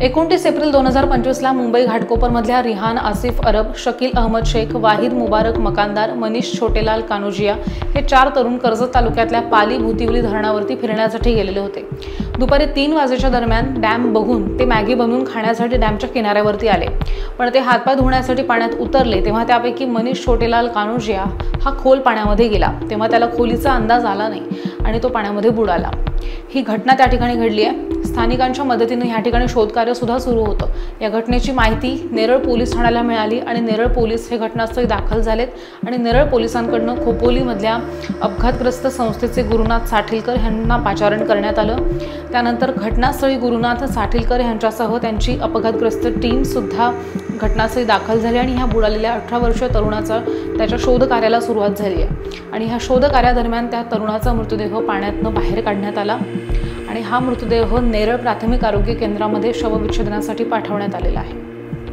29 April 2025 ला मुंबई घाटकोपरमधल्या रिहान आसिफ अरब, शकील अहमद शेख, वाहिद मुबारक मकानदार, मनीष छोटेलाल कानोजिया हे 4 तरुण कर्जत तालुक्यातल्या पाली भुतिवली धरणावरती फिरण्यासाठी गेलेले होते। दुपारी 3 वाजेच्या दरम्यान डॅम बघून ते मॅगी बनवून खाण्यासाठी डॅमच्या किनाऱ्यावरती आले, पण ते हातपाय धुण्यासाठी पाण्यात उतरले तेव्हा त्यापैकी मनीष छोटेलाल कानोजिया हा खोल पाण्यामध्ये गेला। तेव्हा त्याला खोलीचा अंदाज आला नाही आणि तो पाण्यामध्ये बुडाला। ही घटना त्या ठिकाणी घडली आहे। स्थानिकांच्या मदतीने या ठिकाणी शोधकार्य सुद्धा सुरू होतं। या घटनेची माहिती नेरळ पोलीस ठाण्याला मिळाली आणि नेरळ पोलीस हे घटनास्थळी दाखल झालेत आणि नेरळ पोलिसांकडून खोपोलीमधल्या अपघातग्रस्त संस्थेचे गुरुनाथ साठीलकर यांना पाचारण करण्यात आलं। त्यानंतर घटनास्थळी गुरुनाथ साठीलकर यांच्यासह त्यांची अपघातग्रस्त टीम सुद्धा घटनास्थळी दाखल झाली आणि ह्या बुडालेल्या 18 वर्षीय तरुणाचा त्याच्या शोध कार्याला सुरुवात झाली आहे आणि ह्या शोध कार्यादरम्यान त्या तरुणाचा मृतदेह पाण्यातून बाहेर काढण्यात आला आणि हा मृतदेह नेरळ प्राथमिक आरोग्य केंद्रामध्ये शवविच्छेदनासाठी पाठवण्यात आलेला आहे।